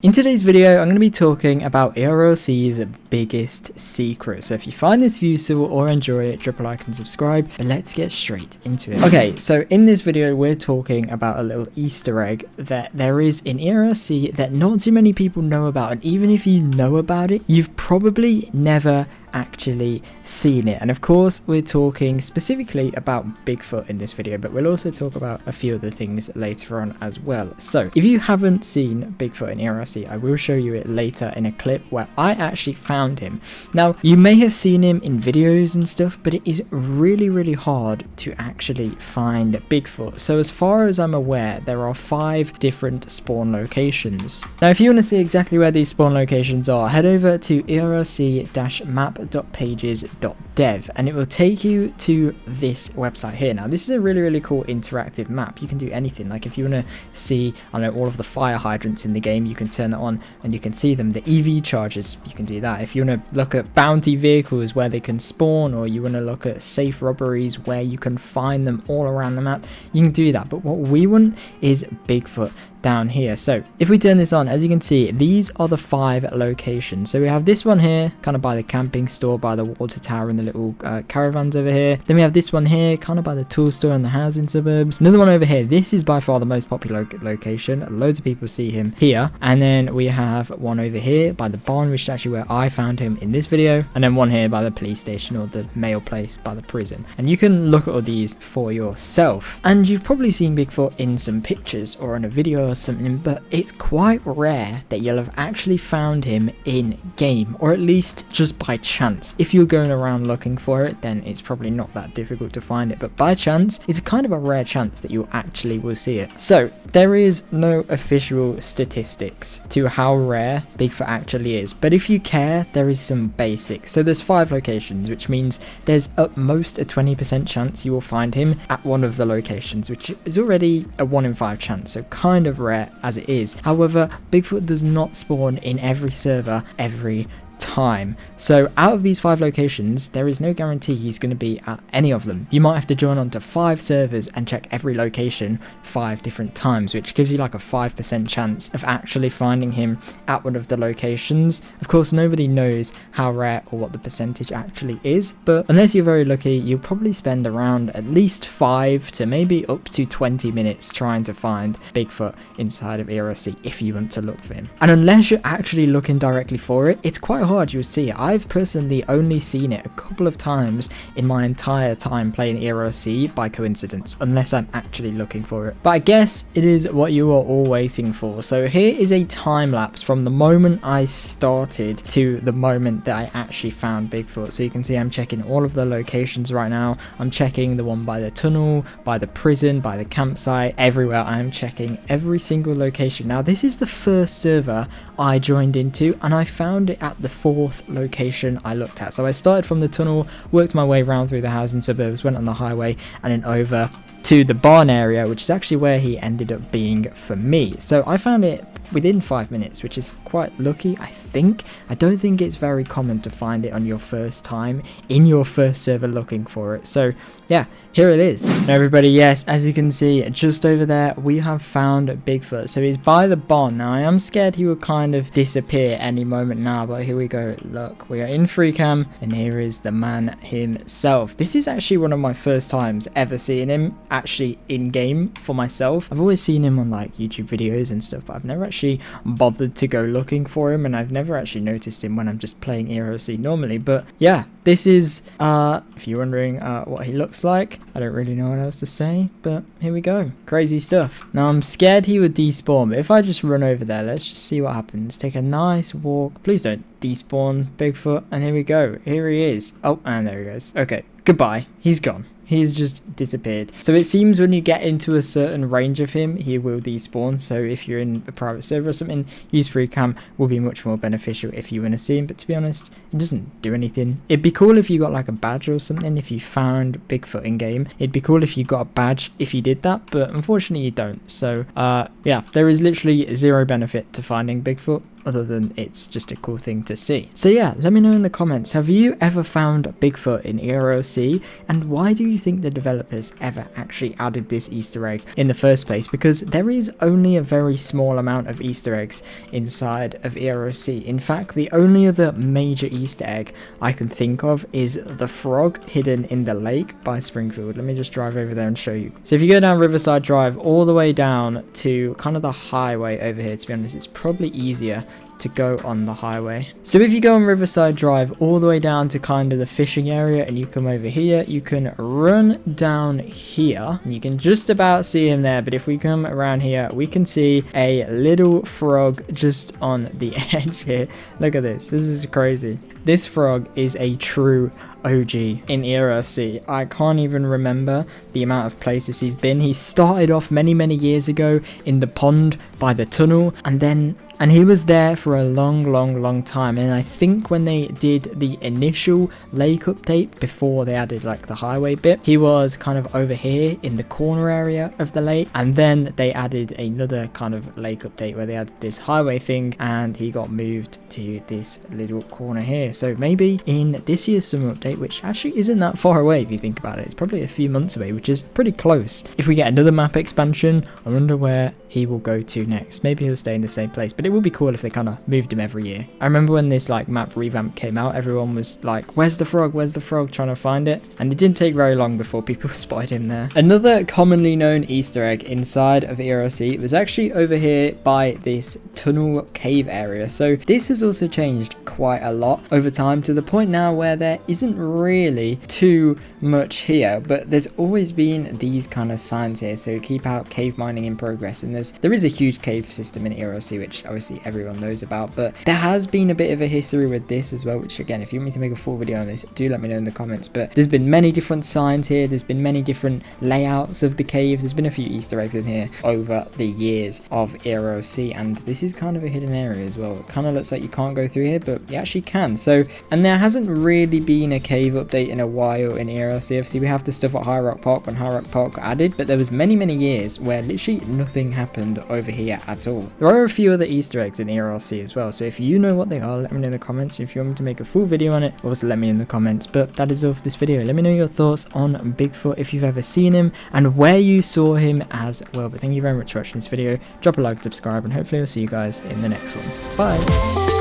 In today's video, I'm going to be talking about ERLC's biggest secret. So if you find this useful or enjoy it, drop a like and subscribe, but let's get straight into it. Okay, so in this video, we're talking about a little Easter egg that there is in ERLC that not too many people know about. And even if you know about it, you've probably never actually seen it. And of course, we're talking specifically about Bigfoot in this video, but we'll also talk about a few other things later on as well. So if you haven't seen Bigfoot in ERLC, I will show you it later in a clip where I actually found him. Now, you may have seen him in videos and stuff, but it is really hard to actually find Bigfoot. So as far as I'm aware, there are 5 different spawn locations. Now, if you want to see exactly where these spawn locations are, head over to erlc-map.pages.dev and it will take you to this website here. Now, this is a really cool interactive map. You can do anything. Like if you want to see, I don't know, all of the fire hydrants in the game, you can turn that on and you can see them. The EV chargers, you can do that. If you want to look at bounty vehicles where they can spawn, or you want to look at safe robberies where you can find them all around the map, you can do that. But what we want is Bigfoot down here. So if we turn this on, as you can see, these are the 5 locations. So we have this one here, kind of by the camping store, by the water tower and the little caravans over here. Then we have this one here, kind of by the tool store and the housing suburbs. Another one over here. This is by far the most popular location. Loads of people see him here. And then we have one over here by the barn, which is actually where I found him in this video. And then one here by the police station, or the mail place by the prison. And you can look at all these for yourself. And you've probably seen Bigfoot in some pictures or in a video or something, but it's quite rare that you'll have actually found him in game, or at least just by chance. If you're going around looking for it, then it's probably not that difficult to find it, but by chance, it's kind of a rare chance that you actually will see it. So there is no official statistics to how rare Bigfoot actually is, but if you care, there is some basics. So there's 5 locations, which means there's at most a 20% chance you will find him at one of the locations, which is already a 1 in 5 chance, so kind of rare as it is. However, Bigfoot does not spawn in every server every time. So out of these 5 locations, there is no guarantee he's going to be at any of them. You might have to join onto 5 servers and check every location 5 different times, which gives you like a 5% chance of actually finding him at one of the locations. Of course, nobody knows how rare or what the percentage actually is, but unless you're very lucky, you'll probably spend around at least 5 to maybe up to 20 minutes trying to find Bigfoot inside of ERLC if you want to look for him. And unless you're actually looking directly for it, it's quite hard you'll see it. I've personally only seen it a couple of times in my entire time playing ERLC by coincidence, unless I'm actually looking for it. But I guess it is what you are all waiting for. So here is a time lapse from the moment I started to the moment that I actually found Bigfoot. So you can see I'm checking all of the locations right now. I'm checking the one by the tunnel, by the prison, by the campsite, everywhere. I'm checking every single location. Now this is the first server I joined into, and I found it at the 4th location I looked at. So I started from the tunnel, worked my way around through the housing suburbs, went on the highway, and then over to the barn area, which is actually where he ended up being for me. So I found it within 5 minutes, which is quite lucky, I think. I don't think it's very common to find it on your first time in your first server looking for it. So yeah, here it is. Now everybody, yes, as you can see just over there, we have found Bigfoot. So he's by the barn. Now I am scared he will kind of disappear any moment now, but here we go. Look, we are in free cam, and here is the man himself. This is actually one of my first times ever seeing him actually in game for myself. I've always seen him on like YouTube videos and stuff, but I've never actually bothered to go looking for him, and I've never actually noticed him when I'm just playing ERLC normally. But yeah, this is if you're wondering what he looks like, I don't really know what else to say, but here we go. Crazy stuff. Now I'm scared he would despawn, but if I just run over there, let's just see what happens. Take a nice walk. Please don't despawn Bigfoot. And here we go. Here he is. Oh, and there he goes. Okay, goodbye. He's gone. He's just disappeared. So it seems when you get into a certain range of him, he will despawn. So if you're in a private server or something, use free cam will be much more beneficial if you want to see him. But to be honest, it doesn't do anything. It'd be cool if you got like a badge or something if you found Bigfoot in game. It'd be cool if you got a badge if you did that, but unfortunately you don't. So yeah, there is literally 0 benefit to finding Bigfoot other than it's just a cool thing to see. So yeah, let me know in the comments, have you ever found Bigfoot in ERLC, and why do you think the developers ever actually added this Easter egg in the first place? Because there is only a very small amount of Easter eggs inside of ERLC. In fact, the only other major Easter egg I can think of is the frog hidden in the lake by Springfield. Let me just drive over there and show you. So if you go down Riverside Drive all the way down to kind of the highway over here, to be honest, it's probably easier to go on the highway. So if you go on Riverside Drive all the way down to kind of the fishing area and you come over here, you can run down here. You can just about see him there, but if we come around here, we can see a little frog just on the edge here. Look at this. This is crazy. This frog is a true OG in ERLC. I can't even remember the amount of places he's been. He started off many years ago in the pond by the tunnel, and he was there for a long time. And I think when they did the initial lake update before they added like the highway bit, he was kind of over here in the corner area of the lake, and then they added another kind of lake update where they added this highway thing and he got moved to this little corner here. So maybe in this year's summer update, which actually isn't that far away if you think about it, it's probably a few months away, which is pretty close. If we get another map expansion, I wonder where he will go to next. Maybe he'll stay in the same place, but it would be cool if they kind of moved him every year. I remember when this like map revamp came out, everyone was like, where's the frog, trying to find it, and it didn't take very long before people spotted him there. Another commonly known Easter egg inside of ERLC was actually over here by this tunnel cave area. So this has also changed quite a lot over time, to the point now where there isn't really too much here, but there's always been these kind of signs here. So keep out, cave mining in progress, and there is a huge cave system in ERLC, which obviously everyone knows about, but there has been a bit of a history with this as well, which again, if you want me to make a full video on this, do let me know in the comments. But there's been many different signs here, there's been many different layouts of the cave, there's been a few Easter eggs in here over the years of ERLC, and this is kind of a hidden area as well. It kind of looks like you can't go through here, but you actually can. So, and there hasn't really been a cave update in a while in ERLC. Obviously we have the stuff at High Rock Park when High Rock Park got added, but there was many years where literally nothing happened over here at all. There are a few other Easter eggs in ERLC as well, so if you know what they are, let me know in the comments. If you want me to make a full video on it, also let me in the comments. But that is all for this video. Let me know your thoughts on Bigfoot, if you've ever seen him and where you saw him as well. But thank you very much for watching this video. Drop a like, subscribe, and hopefully I'll see you guys in the next one. Bye.